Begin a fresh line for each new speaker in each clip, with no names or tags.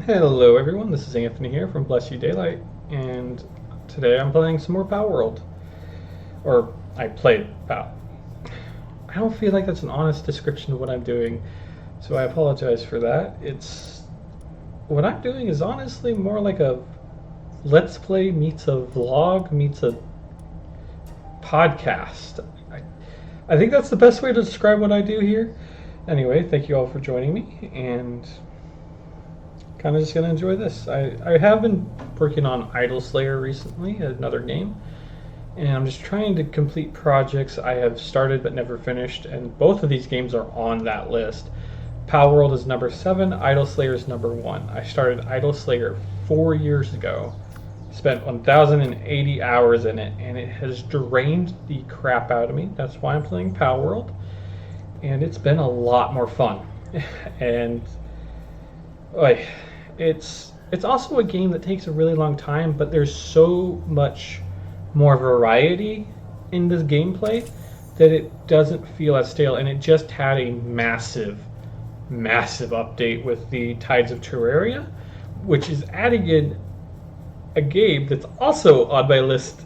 Hello everyone, this is Anthony here from Bless You Daylight, and today I'm playing some more Palworld. Or, I played Pal. I don't feel like that's an honest description of what I'm doing, so I apologize for that. What I'm doing is honestly more like a Let's Play meets a vlog meets a podcast. I think that's the best way to describe what I do here. Anyway, thank you all for joining me, and kind of just gonna enjoy this. I have been working on Idol Slayer recently, another game, and I'm just trying to complete projects I have started but never finished, and both of these games are on that list. Palworld is number 7, Idol Slayer is number 1. I started Idol Slayer 4 years ago, spent 1,080 hours in it, and it has drained the crap out of me. That's why I'm playing Palworld, and it's been a lot more fun. And like, it's also a game that takes a really long time, but there's so much more variety in this gameplay that it doesn't feel as stale. And it just had a massive update with the Tides of Terraria, which is adding in a game that's also on my list,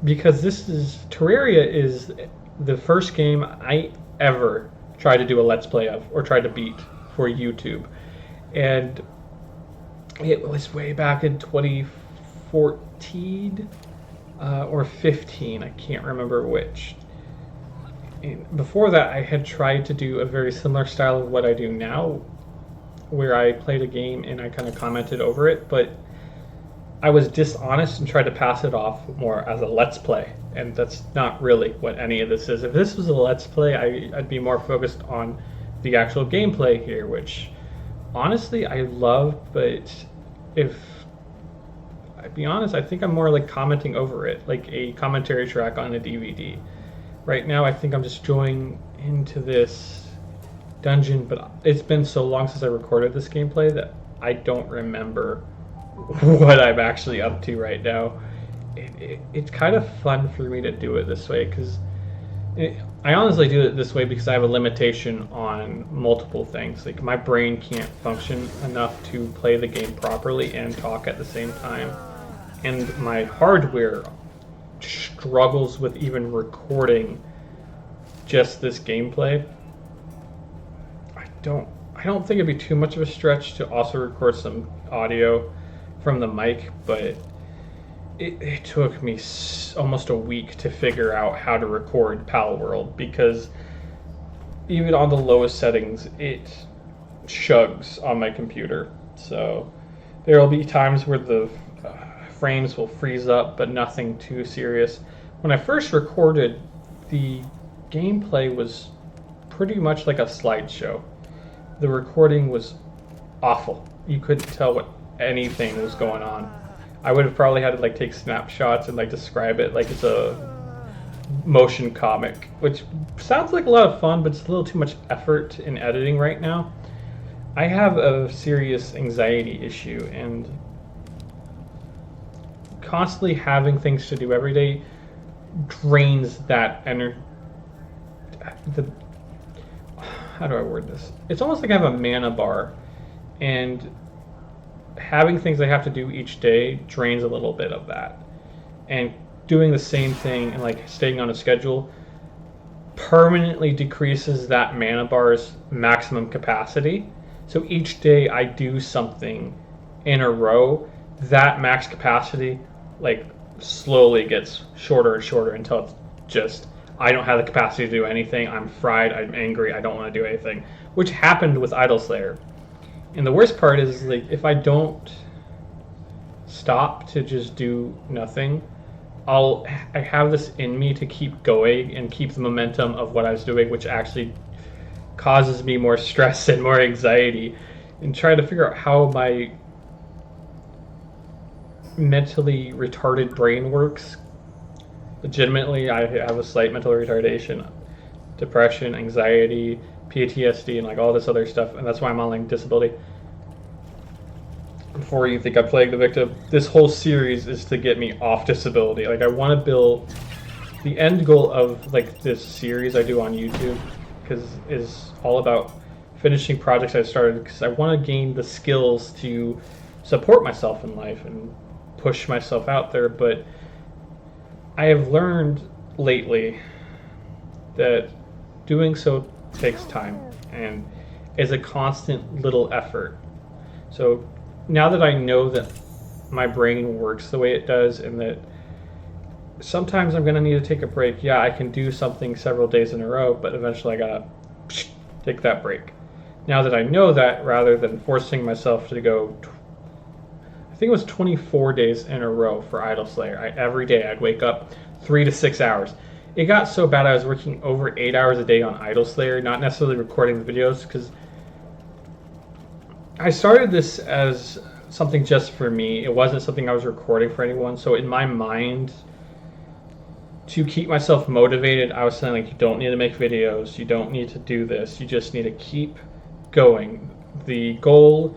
because Terraria is the first game I ever tried to do a Let's Play of or tried to beat for YouTube. And it was way back in 2014 or 15, I can't remember which. And before that, I had tried to do a very similar style of what I do now, where I played a game and I kind of commented over it, but I was dishonest and tried to pass it off more as a Let's Play, and that's not really what any of this is. If this was a Let's Play, I'd be more focused on the actual gameplay here, which honestly I love, but if I'd be honest, I think I'm more like commenting over it, like a commentary track on a DVD. Right now I think I'm just going into this dungeon, but it's been so long since I recorded this gameplay that I don't remember what I'm actually up to right now. It's kind of fun for me to do it this way, because I honestly do it this way because I have a limitation on multiple things. Like, my brain can't function enough to play the game properly and talk at the same time. And my hardware struggles with even recording just this gameplay. I don't think it'd be too much of a stretch to also record some audio from the mic, but it took me almost a week to figure out how to record Palworld, because even on the lowest settings, it chugs on my computer. So there will be times where the frames will freeze up, but nothing too serious. When I first recorded, the gameplay was pretty much like a slideshow. The recording was awful. You couldn't tell what anything was going on. I would have probably had to like take snapshots and like describe it like it's a motion comic, which sounds like a lot of fun, but it's a little too much effort in editing right now. I have a serious anxiety issue, and constantly having things to do every day drains that energy. How do I word this? It's almost like I have a mana bar, and having things I have to do each day drains a little bit of that. And doing the same thing and like staying on a schedule permanently decreases that mana bar's maximum capacity. So each day I do something in a row, that max capacity like slowly gets shorter and shorter until it's just, I don't have the capacity to do anything. I'm fried, I'm angry, I don't want to do anything, which happened with Idol Slayer. And the worst part is, like, if I don't stop to just do nothing, I have this in me to keep going and keep the momentum of what I was doing, which actually causes me more stress and more anxiety, and try to figure out how my mentally retarded brain works. Legitimately, I have a slight mental retardation, depression, anxiety, PTSD, and like all this other stuff, and that's why I'm on like disability. Before you think I'm playing the victim, this whole series is to get me off disability. Like, I want to build the end goal of like this series I do on YouTube, because is all about finishing projects I started because I want to gain the skills to support myself in life and push myself out there. But I have learned lately that doing so takes time and is a constant little effort. So now that I know that my brain works the way it does and that sometimes I'm going to need to take a break. Yeah, I can do something several days in a row, but eventually I got to take that break. Now that I know that, rather than forcing myself to go, I think it was 24 days in a row for Idle Slayer. Every day I'd wake up 3 to 6 hours. It got so bad I was working over 8 hours a day on Idle Slayer, not necessarily recording the videos, because I started this as something just for me. It wasn't something I was recording for anyone. So in my mind, to keep myself motivated, I was saying, like, you don't need to make videos, you don't need to do this, you just need to keep going. The goal,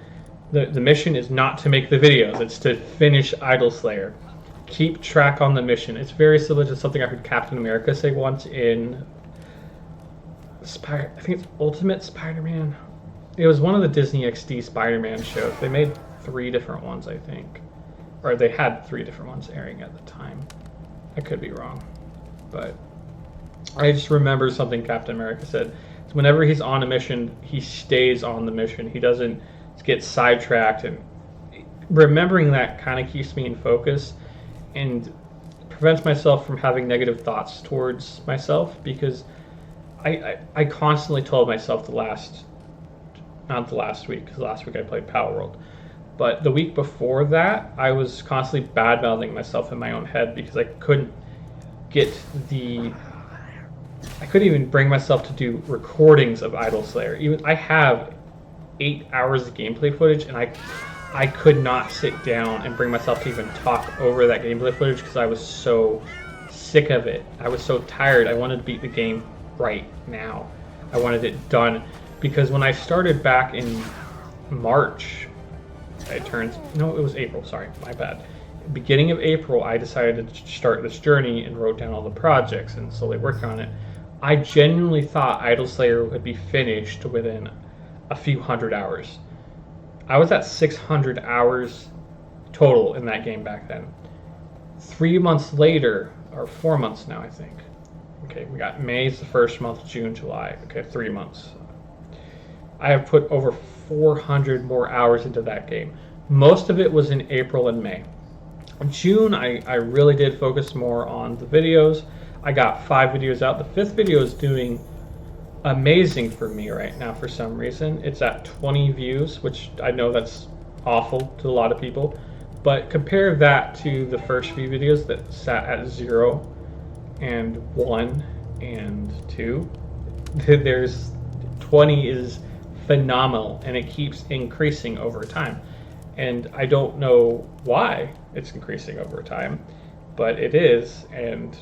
the mission is not to make the videos, it's to finish Idle Slayer. Keep track on the mission. It's very similar to something I heard Captain America say once in I think it's Ultimate Spider-Man. It was one of the Disney XD Spider-Man shows. They made 3 different ones, I think. Or they had 3 different ones airing at the time. I could be wrong. But I just remember something Captain America said. Whenever he's on a mission, he stays on the mission. He doesn't get sidetracked. And remembering that kind of keeps me in focus and prevents myself from having negative thoughts towards myself, because I constantly told myself not the last week, because last week I played Palworld, but the week before that, I was constantly bad-mouthing myself in my own head because I couldn't even bring myself to do recordings of Idle Slayer. Even I have 8 hours of gameplay footage, and I could not sit down and bring myself to even talk over that gameplay footage because I was so sick of it. I was so tired. I wanted to beat the game right now. I wanted it done, because when I started back in March, it was April, sorry, my bad. Beginning of April, I decided to start this journey and wrote down all the projects and slowly working on it. I genuinely thought Idle Slayer would be finished within a few hundred hours. I was at 600 hours total in that game back then. 3 months later, or 4 months now, I think. Okay, we got May's the first month, June, July. Okay, 3 months. I have put over 400 more hours into that game. Most of it was in April and May. In June, I really did focus more on the videos. I got 5 videos out. The 5th video is doing amazing for me right now for some reason. It's at 20 views, which I know that's awful to a lot of people. But compare that to the first few videos that sat at 0 and 1 and 2. There's 20 is phenomenal, and it keeps increasing over time. And I don't know why it's increasing over time, but it is, and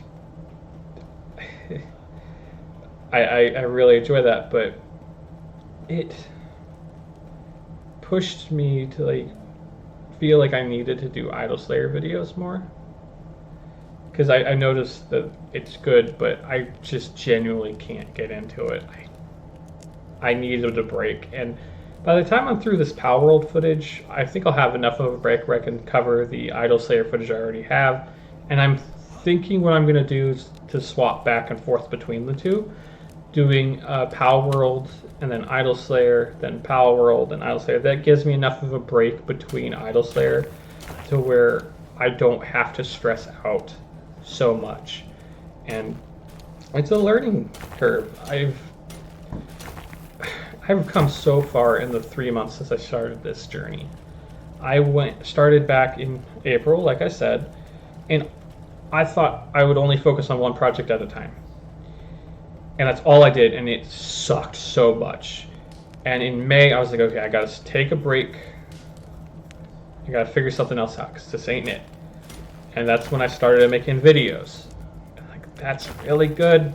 I really enjoy that. But it pushed me to feel like I needed to do Idle Slayer videos more, because I noticed that it's good, but I just genuinely can't get into it. I needed a break, and by the time I'm through this Palworld footage, I think I'll have enough of a break where I can cover the Idle Slayer footage I already have. And I'm thinking what I'm going to do is to swap back and forth between the two, doing Palworld and then Idle Slayer, then Palworld and Idle Slayer. That gives me enough of a break between Idle Slayer to where I don't have to stress out so much. And it's a learning curve. I've come so far in the 3 months since I started this journey. I started back in April, like I said, and I thought I would only focus on one project at a time. And that's all I did, and it sucked so much. And in May, I was like, okay, I gotta take a break. I gotta figure something else out, because this ain't it. And that's when I started making videos. That's really good.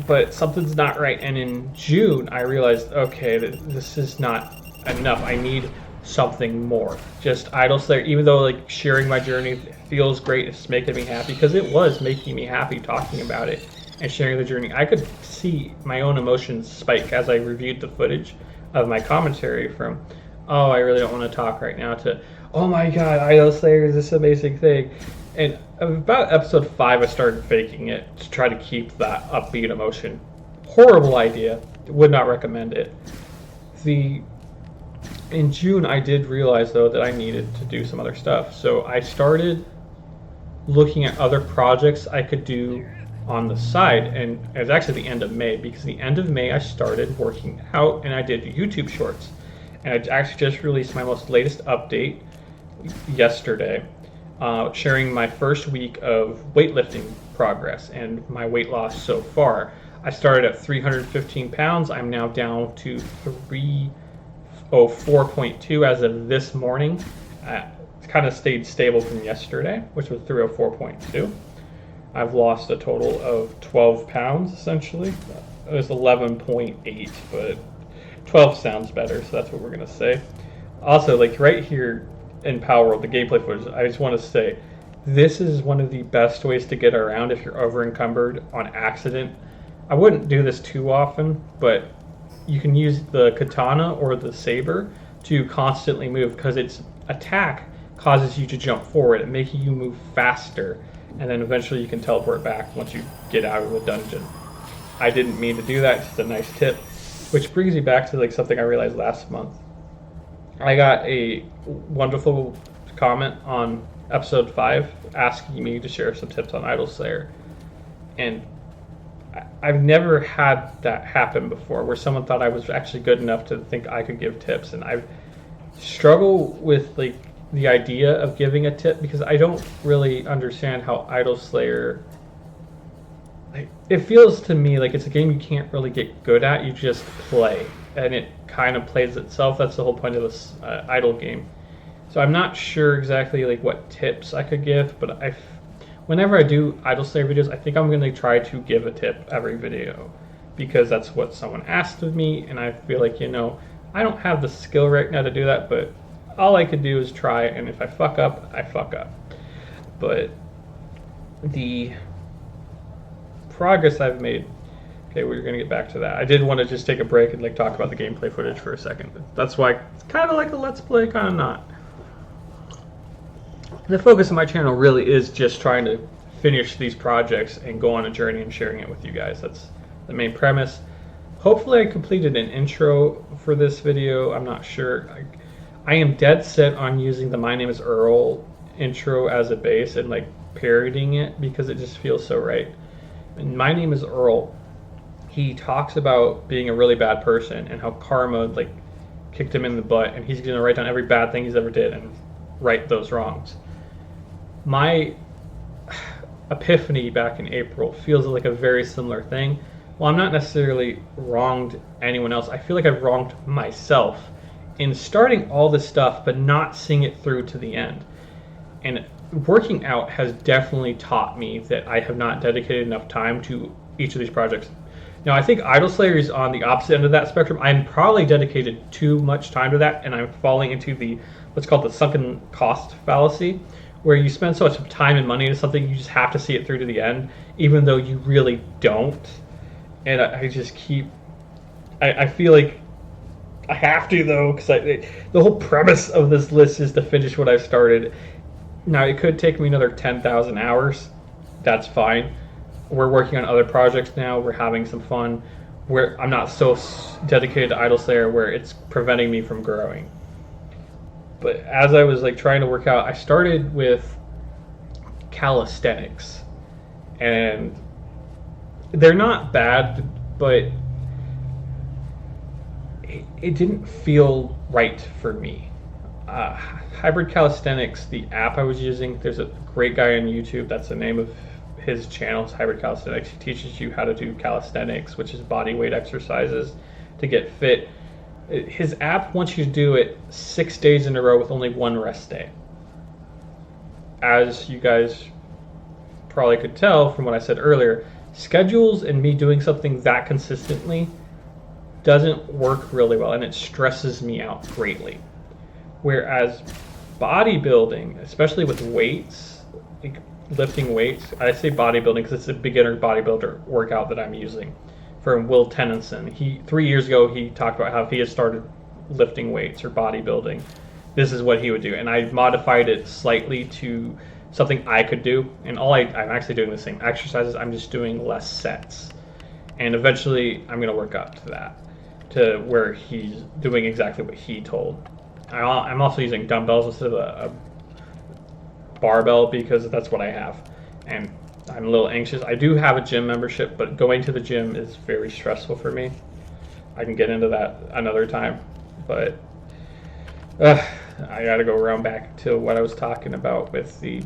But something's not right. And in June, I realized, okay, this is not enough. I need something more. Just Idle Slayer, even though sharing my journey feels great, it's making me happy, because it was making me happy talking about it. and sharing the journey, I could see my own emotions spike as I reviewed the footage of my commentary from, oh, I really don't want to talk right now, to, oh my god, Idol Slayer is this amazing thing. And about episode 5, I started faking it to try to keep that upbeat emotion. Horrible idea. Would not recommend it. In June, I did realize, though, that I needed to do some other stuff. So I started looking at other projects I could do on the side, and it was actually the end of May, because the end of May I started working out and I did YouTube shorts. And I actually just released my most latest update yesterday, sharing my first week of weightlifting progress and my weight loss so far. I started at 315 pounds. I'm now down to 304.2 as of this morning. It's kind of stayed stable from yesterday, which was 304.2. I've lost a total of 12 pounds, essentially. It was 11.8, but 12 sounds better, so that's what we're going to say. Also, like right here in Palworld, the gameplay footage, I just want to say, this is one of the best ways to get around if you're over encumbered on accident. I wouldn't do this too often, but you can use the katana or the saber to constantly move, because its attack causes you to jump forward and making you move faster, and then eventually you can teleport back once you get out of the dungeon. I didn't mean to do that, it's just a nice tip. Which brings me back to like something I realized last month. I got a wonderful comment on episode 5 asking me to share some tips on Idol Slayer. And I've never had that happen before, where someone thought I was actually good enough to think I could give tips. And I struggle with like the idea of giving a tip, because I don't really understand how Idol Slayer, it feels to me like it's a game you can't really get good at, you just play, and it kind of plays itself. That's the whole point of this Idol game. So I'm not sure exactly like what tips I could give, but whenever I do Idol Slayer videos, I think I'm going to try to give a tip every video, because that's what someone asked of me, and I feel like, you know, I don't have the skill right now to do that, but all I could do is try, and if I fuck up, I fuck up. But the progress I've made, okay, we're going to get back to that. I did want to just take a break and like talk about the gameplay footage for a second. That's why it's kind of like a let's play, kind of not. The focus of my channel really is just trying to finish these projects and go on a journey and sharing it with you guys. That's the main premise. Hopefully I completed an intro for this video. I'm not sure. I am dead set on using the My Name is Earl intro as a base and like parodying it, because it just feels so right. And My Name is Earl, he talks about being a really bad person and how karma like kicked him in the butt, and he's going to write down every bad thing he's ever did and right those wrongs. My epiphany back in April feels like a very similar thing. Well, I'm not necessarily wronged anyone else. I feel like I've wronged myself in starting all this stuff but not seeing it through to the end. And working out has definitely taught me that I have not dedicated enough time to each of these projects. Now, I think Idol Slayer is on the opposite end of that spectrum. I'm probably dedicated too much time to that, and I'm falling into the what's called the sunken cost fallacy, where you spend so much time and money into something, you just have to see it through to the end, even though you really don't. And I just keep, I feel like I have to, though, because the whole premise of this list is to finish what I've started. Now, it could take me another 10,000 hours. That's fine. We're working on other projects now. We're having some fun. I'm not so dedicated to Idol Slayer where it's preventing me from growing. But as I was like trying to work out, I started with calisthenics. And they're not bad, but it didn't feel right for me. Hybrid Calisthenics, the app I was using, there's a great guy on YouTube, that's the name of his channel, it's Hybrid Calisthenics. He teaches you how to do calisthenics, which is body weight exercises to get fit. His app wants you to do it 6 days in a row with only one rest day. As you guys probably could tell from what I said earlier, schedules and me doing something that consistently doesn't work really well, and it stresses me out greatly. Whereas bodybuilding, especially with weights, like lifting weights, I say bodybuilding because it's a beginner bodybuilder workout that I'm using from Will Tennyson. 3 years ago he talked about how if he had started lifting weights or bodybuilding, this is what he would do, and I modified it slightly to something I could do. And I'm actually doing the same exercises. I'm just doing less sets, and eventually I'm going to work up to that, to where he's doing exactly what he told. I'm also using dumbbells instead of a barbell because that's what I have, and I'm a little anxious. I do have a gym membership, but going to the gym is very stressful for me. I can get into that another time, but I gotta go around back to what I was talking about with the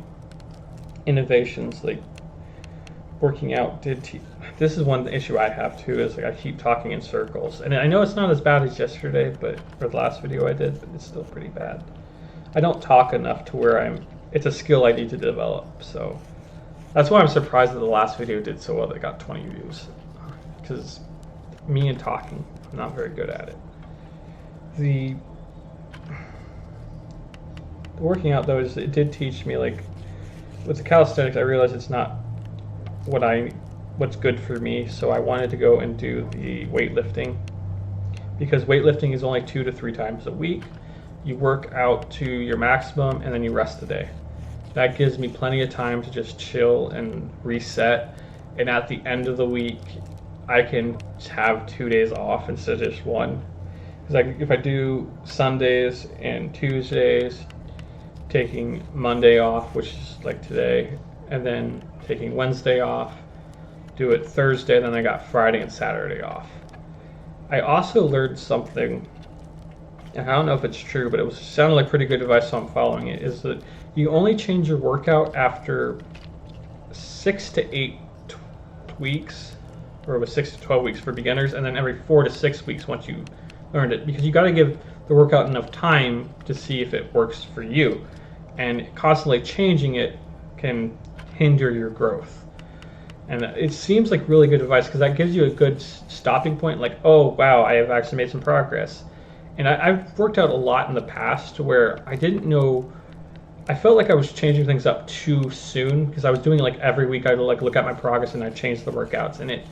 innovations. Like, working out this is one issue I have too, is like I keep talking in circles, and I know it's not as bad as yesterday, but or the last video I did, but it's still pretty bad. I don't talk enough to where it's a skill I need to develop. So that's why I'm surprised that the last video did so well that it got 20 views, because me and talking, I'm not very good at it. The working out though, it did teach me, like with the calisthenics, I realized it's not what's good for me, so I wanted to go and do the weightlifting, because weightlifting is only 2 to 3 times a week. You work out to your maximum and then you rest a day. That gives me plenty of time to just chill and reset, and at the end of the week I can have 2 days off instead of just one. Because if I do Sundays and Tuesdays, taking Monday off, which is like today, and then taking Wednesday off, do it Thursday, then I got Friday and Saturday off. I also learned something, and I don't know if it's true, but it sounded like pretty good advice, so I'm following it, is that you only change your workout after 6 to 8 weeks, or with 6 to 12 weeks for beginners, and then every 4 to 6 weeks once you learned it, because you got to give the workout enough time to see if it works for you, and constantly changing it can hinder your growth. And it seems like really good advice, because that gives you a good stopping point, like, oh wow, I have actually made some progress. And I've worked out a lot in the past where I didn't know, I felt like I was changing things up too soon, because I was doing like every week I'd like look at my progress and I'd change the workouts, and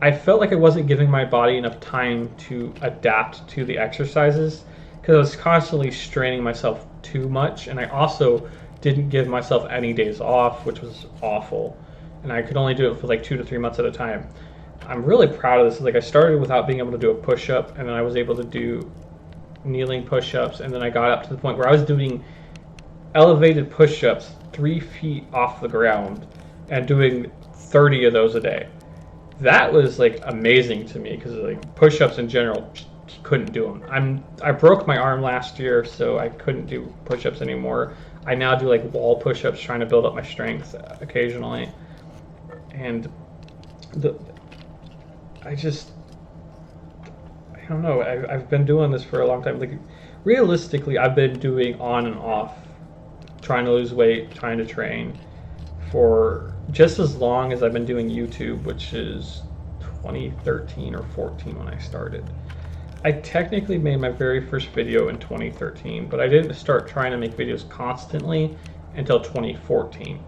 I felt like I wasn't giving my body enough time to adapt to the exercises, because I was constantly straining myself too much, and I also didn't give myself any days off, which was awful, and I could only do it for like 2 to 3 months at a time. I'm really proud of this. Like, I started without being able to do a push-up, and then I was able to do kneeling push-ups, and then I got up to the point where I was doing elevated push-ups 3 feet off the ground and doing 30 of those a day. That was like amazing to me, because like push-ups in general, couldn't do them. I broke my arm last year, so I couldn't do push-ups anymore. I now do like wall push-ups, trying to build up my strength occasionally, and I don't know. I've been doing this for a long time. Like, realistically, I've been doing on and off, trying to lose weight, trying to train, for just as long as I've been doing YouTube, which is 2013 or 14 when I started. I technically made my very first video in 2013, but I didn't start trying to make videos constantly until 2014.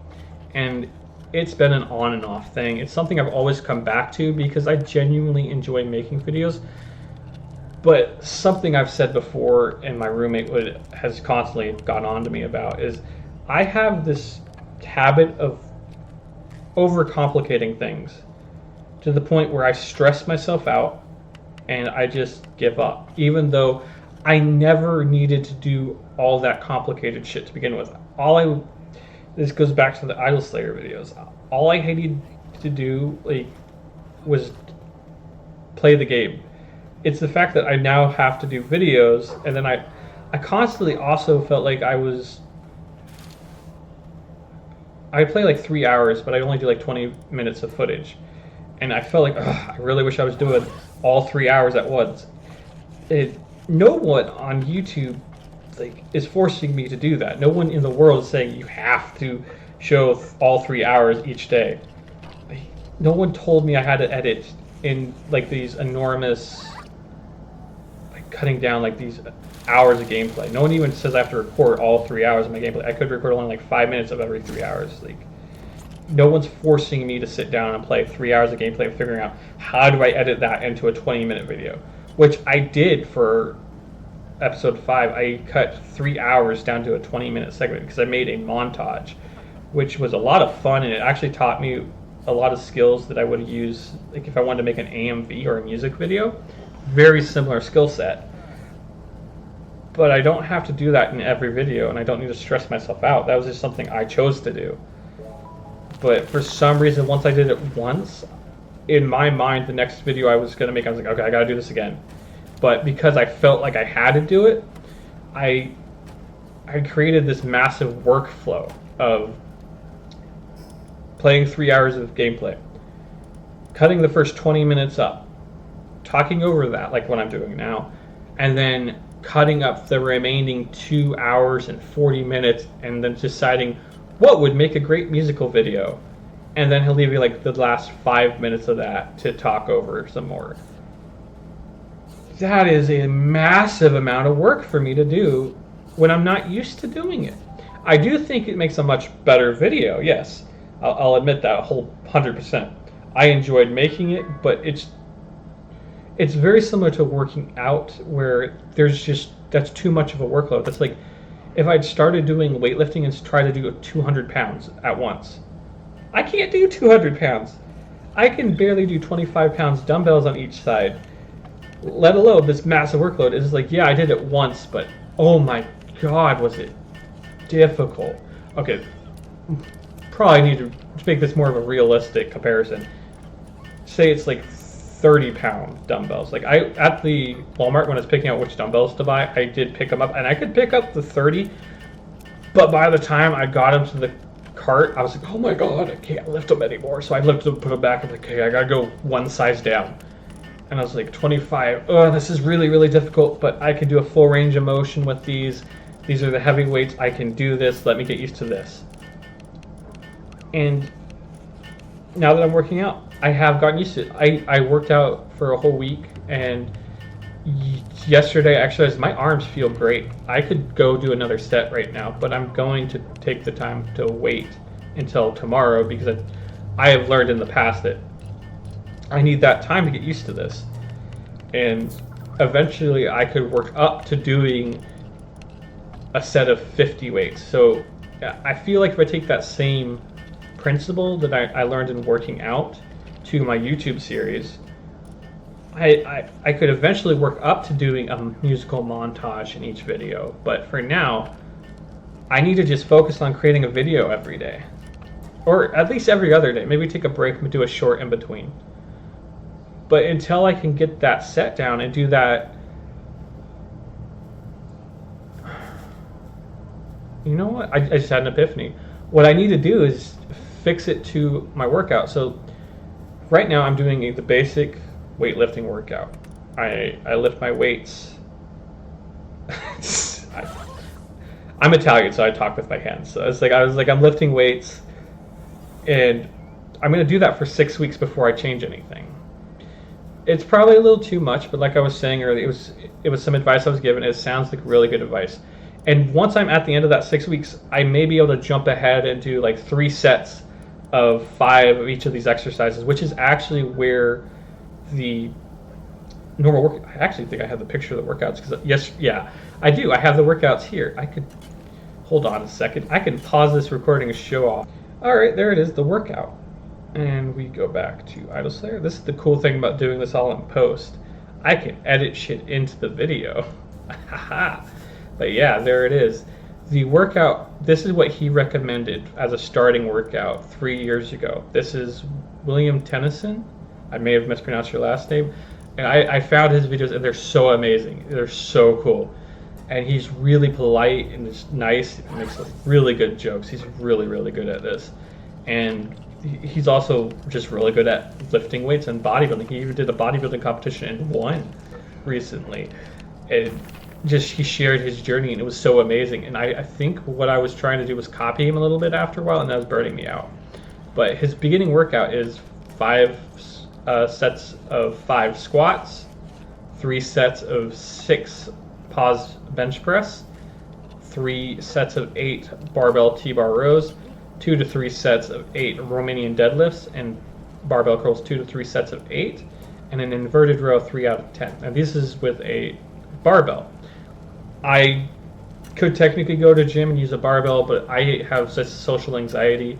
And it's been an on and off thing. It's something I've always come back to because I genuinely enjoy making videos. But something I've said before, and my roommate has constantly gone on to me about, is I have this habit of overcomplicating things to the point where I stress myself out and I just give up, even though I never needed to do all that complicated shit to begin with. This goes back to the Idol Slayer videos. All I needed to do was play the game. It's the fact that I now have to do videos, and then I constantly also felt like I play like 3 hours, but I only do like 20 minutes of footage. And I felt like, I really wish I was doing all 3 hours at once. No one on YouTube is forcing me to do that. No one in the world is saying you have to show all 3 hours each day. No one told me I had to edit in these enormous, cutting down these hours of gameplay. No one even says I have to record all 3 hours of my gameplay. I could record only 5 minutes of every 3 hours. no one's forcing me to sit down and play 3 hours of gameplay and figuring out how do I edit that into a 20-minute video, which I did for episode 5. I cut 3 hours down to a 20-minute segment because I made a montage, which was a lot of fun, and it actually taught me a lot of skills that I would use, like if I wanted to make an AMV or a music video. Very similar skill set. But I don't have to do that in every video, and I don't need to stress myself out. That was just something I chose to do. But for some reason, once I did it once, in my mind, the next video I was going to make, I was like, okay, I got to do this again. But because I felt like I had to do it, I created this massive workflow of playing 3 hours of gameplay, cutting the first 20 minutes up, talking over that like what I'm doing now, and then cutting up the remaining 2 hours and 40 minutes, and then deciding what would make a great musical video. And then he'll leave you like the last 5 minutes of that to talk over some more. That is a massive amount of work for me to do when I'm not used to doing it. I do think it makes a much better video, yes. I'll admit that a whole 100%. I enjoyed making it, but it's very similar to working out, where that's too much of a workload. That's like if I'd started doing weightlifting and tried to do 200 pounds at once. I can't do 200 pounds. I can barely do 25 pounds dumbbells on each side, let alone this massive workload. It's like, yeah, I did it once, but oh my God, was it difficult. Okay, probably need to make this more of a realistic comparison. Say it's like 30-pound dumbbells. Like at the Walmart, when I was picking out which dumbbells to buy, I did pick them up, and I could pick up the 30, but by the time I got them to the cart, I was like, oh my God, I can't lift them anymore. So I lifted them, put them back. I'm like, okay, I gotta go one size down. And I was like, 25. Oh, this is really, really difficult, but I can do a full range of motion with these. These are the heavy weights. I can do this. Let me get used to this. And now that I'm working out, I have gotten used to it. I worked out for a whole week, and yesterday I exercised. My arms feel great. I could go do another set right now, but I'm going to take the time to wait until tomorrow, because I have learned in the past that I need that time to get used to this. And eventually I could work up to doing a set of 50 weights. So I feel like if I take that same principle that I learned in working out to my YouTube series, I could eventually work up to doing a musical montage in each video. But for now, I need to just focus on creating a video every day, or at least every other day. Maybe take a break and do a short in between. But until I can get that set down and do that, you know what? I just had an epiphany. What I need to do is fix it to my workout. So right now I'm doing the basic weightlifting workout. I lift my weights. I'm Italian, so I talk with my hands. So I was like, I'm lifting weights, and I'm going to do that for 6 weeks before I change anything. It's probably a little too much, but like I was saying earlier, it was some advice I was given. It sounds like really good advice. And once I'm at the end of that 6 weeks, I may be able to jump ahead and do like 3 sets of 5 of each of these exercises, which is actually where the normal work. I actually think I have the picture of the workouts, because I do. I have the workouts here. I could hold on a second. I can pause this recording and show off. All right, there it is, the workout. And we go back to Idle Slayer. This is the cool thing about doing this all in post. I can edit shit into the video. But yeah, there it is. The workout, this is what he recommended as a starting workout 3 years ago. This is William Tennyson. I may have mispronounced your last name. And I found his videos, and they're so amazing. They're so cool. And he's really polite and just nice. He makes really good jokes. He's really, really good at this. And he's also just really good at lifting weights and bodybuilding. He even did a bodybuilding competition and won recently. And just he shared his journey, and it was so amazing. And I think what I was trying to do was copy him a little bit after a while, and that was burning me out. But his beginning workout is 5 sets of 5 squats, 3 sets of 6 pause bench press, 3 sets of 8 barbell T-bar rows, 2 to 3 sets of 8 Romanian deadlifts, and barbell curls 2 to 3 sets of 8, and an inverted row 3 out of 10. Now this is with a barbell. I could technically go to gym and use a barbell, but I have such social anxiety.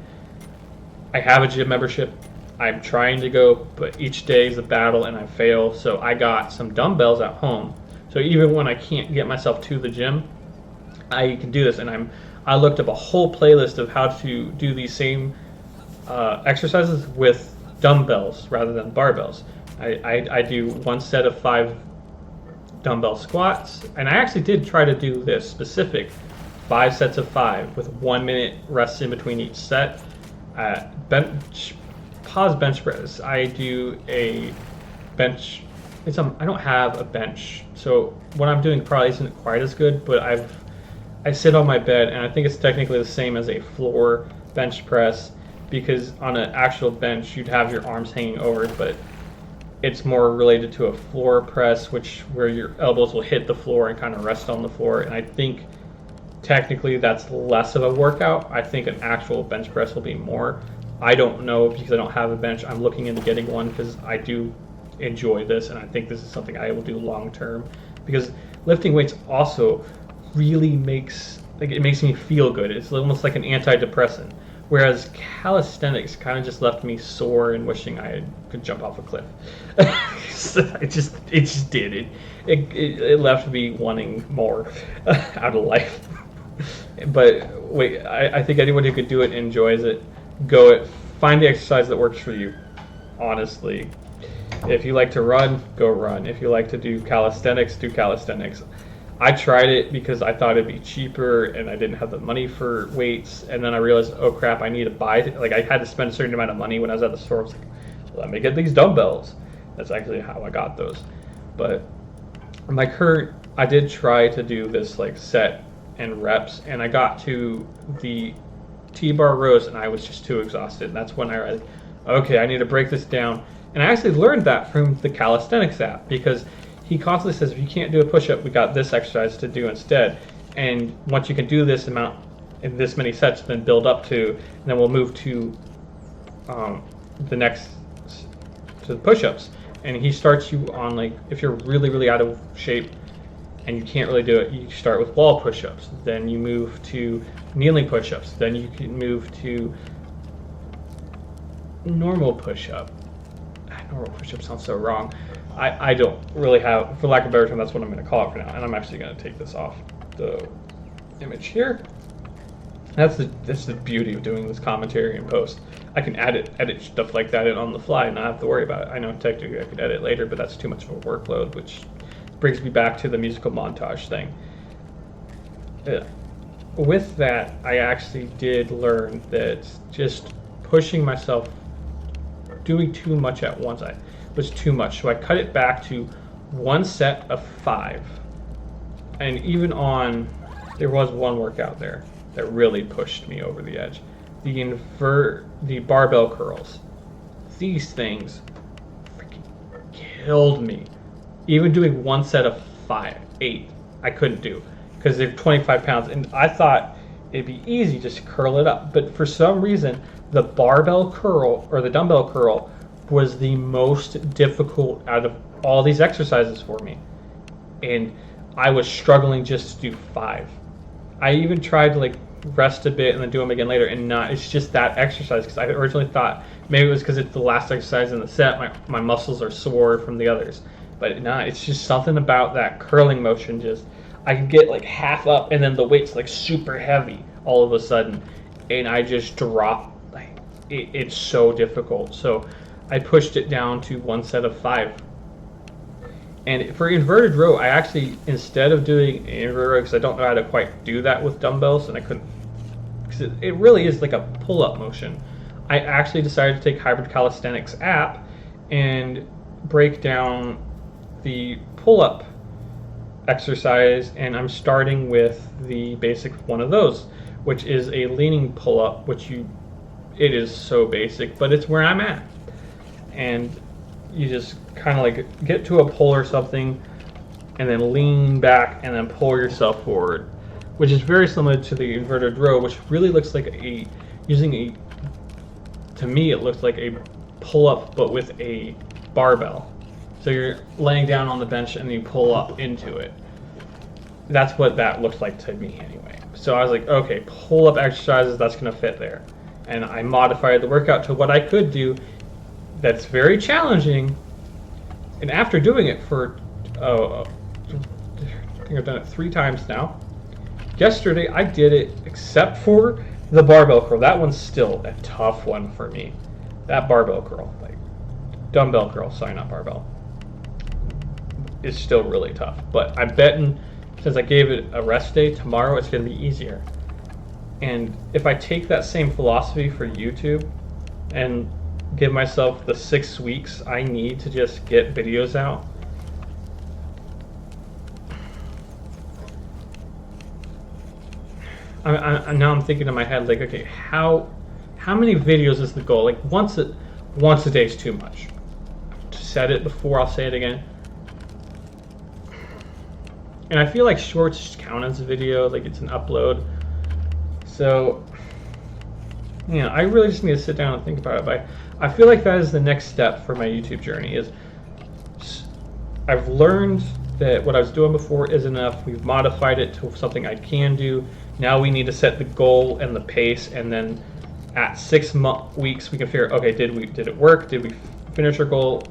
I have a gym membership. I'm trying to go, but each day is a battle and I fail. So I got some dumbbells at home. So even when I can't get myself to the gym, I can do this. And I looked up a whole playlist of how to do these same exercises with dumbbells rather than barbells. I do 1 set of 5 dumbbell squats, and I actually did try to do this specific 5 sets of 5 with 1 minute rest in between each set. Bench press. I do a bench. I don't have a bench, so what I'm doing probably isn't quite as good. But I sit on my bed, and I think it's technically the same as a floor bench press, because on an actual bench you'd have your arms hanging over, but it's more related to a floor press, where your elbows will hit the floor and kind of rest on the floor. And I think technically that's less of a workout. I think an actual bench press will be more. I don't know because I don't have a bench. I'm looking into getting one because I do enjoy this, and I think this is something I will do long term, because lifting weights also really makes me feel good. It's almost like an antidepressant. Whereas calisthenics kind of just left me sore and wishing I could jump off a cliff. It just did. It left me wanting more out of life. But wait, I think anyone who could do it enjoys it. Go it. Find the exercise that works for you. Honestly, if you like to run, go run. If you like to do calisthenics, do calisthenics. I tried it because I thought it'd be cheaper and I didn't have the money for weights, and then I realized, oh crap, I need to buy it. Like, I had to spend a certain amount of money when I was at the store. I was like, let me get these dumbbells. That's actually how I got those. But I did try to do this like set and reps, and I got to the T-bar rows and I was just too exhausted. And that's when I realized, okay, I need to break this down. And I actually learned that from the calisthenics app, because he constantly says, if you can't do a push-up, we got this exercise to do instead. And once you can do this amount in this many sets, then build up to, and then we'll move to the push-ups. And he starts you on, like, if you're really, really out of shape and you can't really do it, you start with wall push-ups. Then you move to kneeling push-ups. Then you can move to normal push-up. Normal push-up sounds so wrong. I don't really have, for lack of a better term, that's what I'm going to call it for now. And I'm actually going to take this off the image here. That's the beauty of doing this commentary in post. I can edit stuff like that in on the fly and not have to worry about it. I know technically I could edit later, but that's too much of a workload, which brings me back to the musical montage thing. With that, I actually did learn that just pushing myself, doing too much at once, was too much. So I cut it back to 1 set of 5. And even there was one workout there that really pushed me over the edge. The barbell curls. These things freaking killed me. Even doing 1 set of 8, I couldn't do, because they're 25 pounds. And I thought it'd be easy just to curl it up. But for some reason, the barbell curl, or the dumbbell curl, was the most difficult out of all these exercises for me. And I was struggling just to do 5. I even tried to rest a bit and then do them again later, and it's just that exercise, because I originally thought maybe it was because it's the last exercise in the set, my muscles are sore from the others. But it's just something about that curling motion. Just, I can get half up and then the weight's super heavy all of a sudden, and I just drop. It's so difficult. So I pushed it down to 1 set of 5. And for inverted row, I actually, instead of doing inverted row, because I don't know how to quite do that with dumbbells, and I couldn't, because it really is like a pull-up motion, I actually decided to take Hybrid Calisthenics app and break down the pull-up exercise, and I'm starting with the basic one of those, which is a leaning pull-up, it is so basic, but it's where I'm at. And you just kind of get to a pole or something and then lean back and then pull yourself forward, which is very similar to the inverted row, which really looks like you using to me it looks like a pull-up but with a barbell. So you're laying down on the bench and you pull up into it. That's what that looked like to me anyway. So I was like, okay, pull-up exercises, that's going to fit there. And I modified the workout to what I could do that's very challenging. And after doing it for, I think I've done it 3 times now. Yesterday I did it except for the barbell curl. That one's still a tough one for me. That barbell curl, like dumbbell curl, sorry, not barbell, is still really tough. But I'm betting, since I gave it a rest day, tomorrow it's going to be easier. And if I take that same philosophy for YouTube and give myself the 6 weeks I need to just get videos out, now I'm thinking in my head, like, okay, how many videos is the goal? Like once a day is too much. I said it before, I'll say it again. And I feel like shorts count as a video, like it's an upload. So, you know, I really just need to sit down and think about it. But I feel like that is the next step for my YouTube journey. Is I've learned that what I was doing before isn't enough. We've modified it to something I can do. Now we need to set the goal and the pace, and then at 6 weeks we can figure, okay, did it work? Did we finish our goal?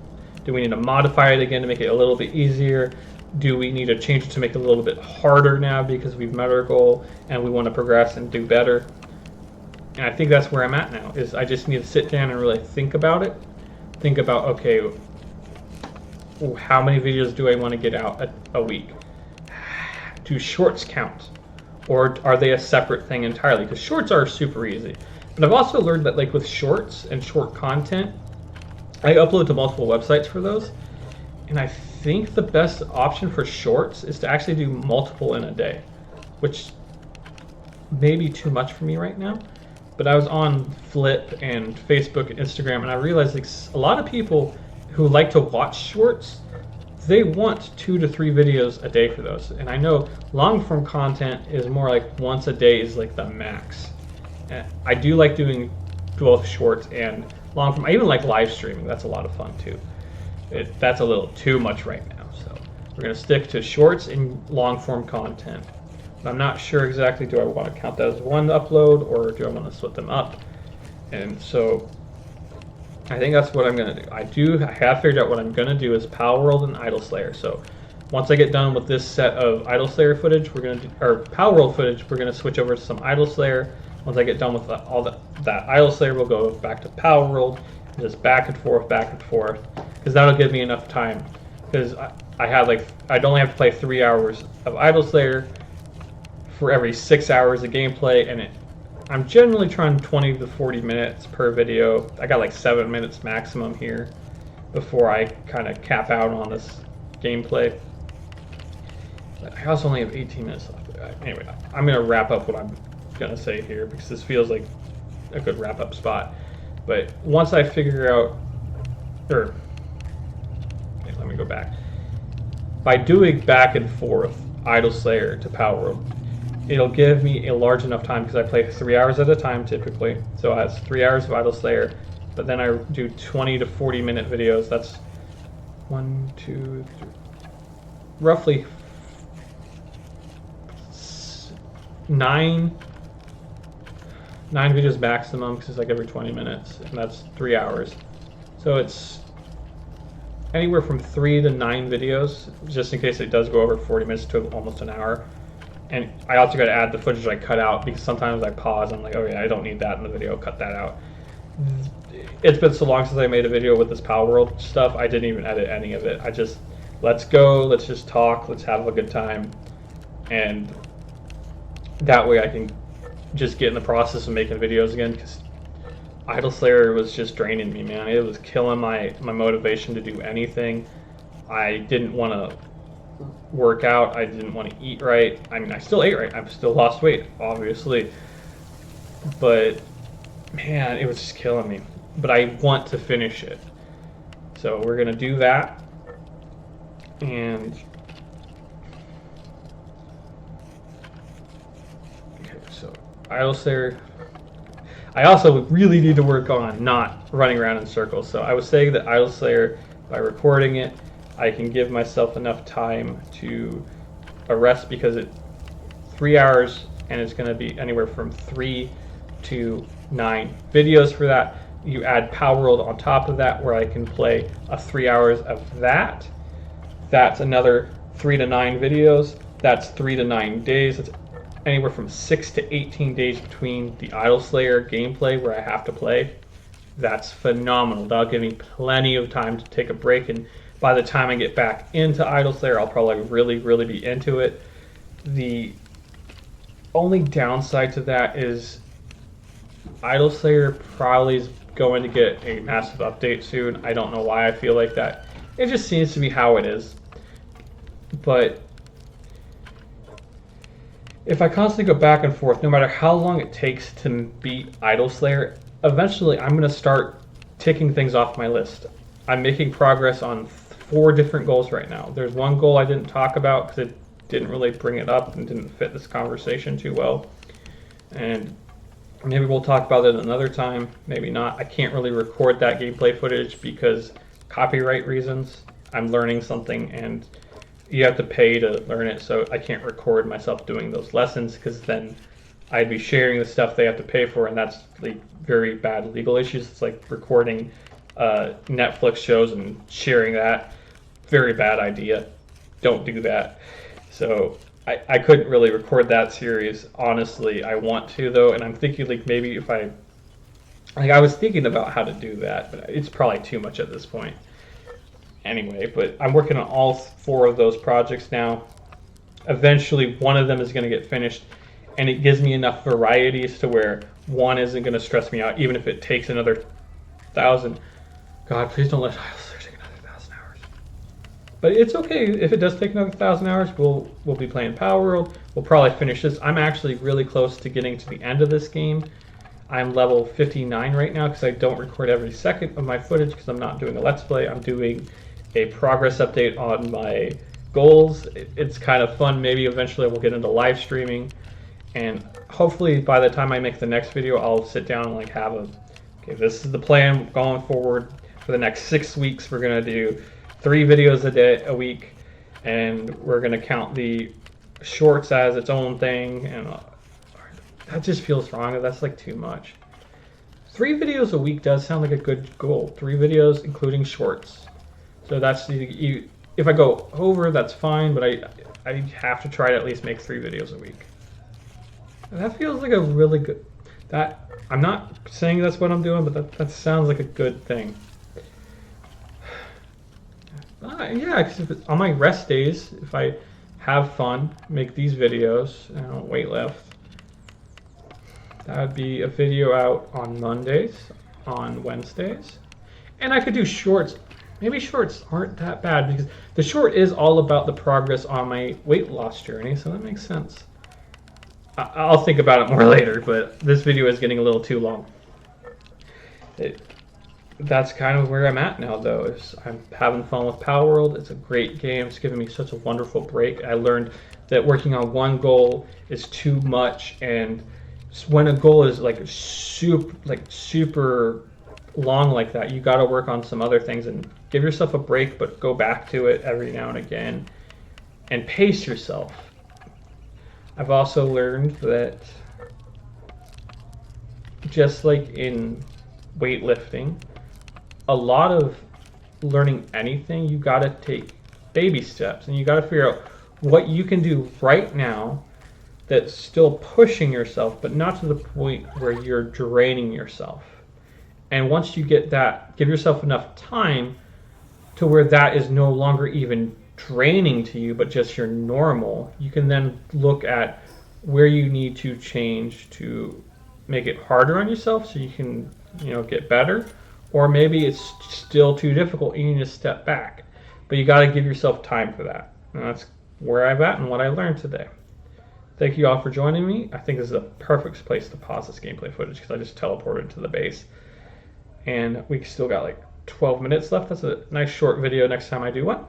Do we need to modify it again to make it a little bit easier? Do we need to change it to make it a little bit harder now because we've met our goal and we want to progress and do better? And I think that's where I'm at now, is I just need to sit down and really think about it. Think about, okay, how many videos do I want to get out a week? Do shorts count? Or are they a separate thing entirely? Because shorts are super easy. But I've also learned that, like with shorts and short content, I upload to multiple websites for those. And I think the best option for shorts is to actually do multiple in a day, which may be too much for me right now. But I was on Flip and Facebook and Instagram, and I realized like a lot of people who like to watch shorts, they want 2 to 3 videos a day for those. And I know long form content is more like once a day is like the max. And I do like doing both shorts and long form. I even like live streaming. That's a lot of fun too. That's a little too much right now. So we're going to stick to shorts and long form content. But I'm not sure exactly, do I want to count that as one upload or do I want to split them up? And so I think that's what I'm going to do. I have figured out what I'm going to do is Palworld and Idle Slayer. So once I get done with this set of Idle Slayer footage, we're going to do, or Palworld footage, we're going to switch over to some Idle Slayer. Once I get done with all that Idle Slayer, we'll go back to Palworld, and just back and forth, because that'll give me enough time. Because I'd only have to play 3 hours of Idle Slayer for every 6 hours of gameplay, and I'm generally trying 20 to 40 minutes per video. I got like 7 minutes maximum here before I kind of cap out on this gameplay. But I also only have 18 minutes left. Anyway, I'm going to wrap up what I'm going to say here because this feels like a good wrap up spot. But once I figure out, okay, let me go back. By doing back and forth Idle Slayer to Palworld, it'll give me a large enough time because I play 3 hours at a time typically. So that's 3 hours of Idle Slayer, but then I do 20 to 40 minute videos. That's 1, 2, 3, roughly 9 videos maximum because it's like every 20 minutes, and that's 3 hours. So it's anywhere from 3 to 9 videos, just in case it does go over 40 minutes to almost an hour. And I also got to add the footage I cut out because sometimes I pause. I'm like, oh yeah, I don't need that in the video. Cut that out. It's been so long since I made a video with this Palworld stuff. I didn't even edit any of it. I just, let's go. Let's just talk. Let's have a good time. And that way I can just get in the process of making videos again, because Idle Slayer was just draining me, man. It was killing my motivation to do anything. I didn't want to work out. I didn't want to eat right. I mean, I still ate right. I've still lost weight, obviously. But, man, it was just killing me. But I want to finish it. So we're going to do that. And okay, so Idle Slayer. I also really need to work on not running around in circles. So I was saying that Idle Slayer, by recording it, I can give myself enough time to rest, because it 3 hours, and it's going to be anywhere from 3 to 9 videos for that. You add Palworld on top of that, where I can play 3 hours of that. That's another 3 to 9 videos. That's 3 to 9 days. That's anywhere from 6 to 18 days between the Idle Slayer gameplay where I have to play. That's phenomenal. That'll give me plenty of time to take a break, and by the time I get back into Idle Slayer, I'll probably really be into it. The only downside to that is Idle Slayer probably is going to get a massive update soon. I don't know why I feel like that. It just seems to be how it is. But if I constantly go back and forth, no matter how long it takes to beat Idle Slayer, eventually I'm going to start ticking things off my list. I'm making progress on 4 different goals right now. There's one goal I didn't talk about because it didn't really bring it up and didn't fit this conversation too well. And maybe we'll talk about it another time, maybe not. I can't really record that gameplay footage because copyright reasons. I'm learning something and you have to pay to learn it, so I can't record myself doing those lessons, because then I'd be sharing the stuff they have to pay for, and that's like very bad legal issues. It's like recording Netflix shows and sharing that. Very bad idea. Don't do that. So I couldn't really record that series. Honestly, I want to though, and I'm thinking like maybe if I was thinking about how to do that, but it's probably too much at this point. Anyway, but I'm working on all 4 of those projects now. Eventually, one of them is going to get finished, and it gives me enough varieties to where one isn't going to stress me out, even if it takes another 1,000. God, please don't let Idle Slayer take another 1,000 hours. But it's okay if it does take another 1,000 hours. We'll be playing Palworld. We'll probably finish this. I'm actually really close to getting to the end of this game. I'm level 59 right now because I don't record every second of my footage because I'm not doing a Let's Play. I'm doing a progress update on my goals. It's kind of fun. Maybe eventually we'll get into live streaming, and hopefully by the time I make the next video, I'll sit down and like have okay, this is the plan going forward for the next 6 weeks. We're gonna do 3 videos a week, and we're gonna count the shorts as its own thing. And that just feels wrong. That's like too much. 3 videos a week does sound like a good goal. 3 videos including shorts. So that's if I go over, that's fine, but I have to try to at least make 3 videos a week. And that feels like a really good. I'm not saying that's what I'm doing, but that sounds like a good thing. Yeah, because if it's on my rest days, if I have fun, make these videos, weight lift. That would be a video out on Mondays, on Wednesdays, and I could do shorts. Maybe shorts aren't that bad because the short is all about the progress on my weight loss journey, so that makes sense. I'll think about it more later, but this video is getting a little too long. That's kind of where I'm at now, though. I'm having fun with Palworld. It's a great game. It's given me such a wonderful break. I learned that working on one goal is too much, and when a goal is like super long like that, you got to work on some other things and give yourself a break, but go back to it every now and again and pace yourself. I've also learned that just like in weightlifting, a lot of learning anything, you got to take baby steps, and you got to figure out what you can do right now that's still pushing yourself, but not to the point where you're draining yourself. And once you get that, give yourself enough time to where that is no longer even draining to you, but just your normal. You can then look at where you need to change to make it harder on yourself so you can, get better. Or maybe it's still too difficult and you need to step back. But you got to give yourself time for that. And that's where I'm at and what I learned today. Thank you all for joining me. I think this is a perfect place to pause this gameplay footage because I just teleported to the base. And we still got like 12 minutes left. That's a nice short video next time I do one.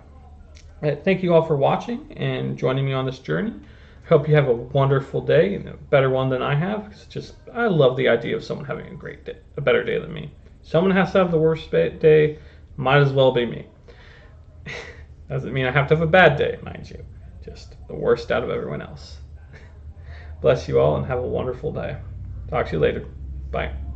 Thank you all for watching and joining me on this journey. I Hope you have a wonderful day, and a better one than I have. It's just, I love the idea of someone having a great day, a better day than me. Someone has to have the worst day, might as well be me. Doesn't mean I have to have a bad day, mind you. Just the worst out of everyone else. Bless you all and have a wonderful day. Talk to you later. Bye.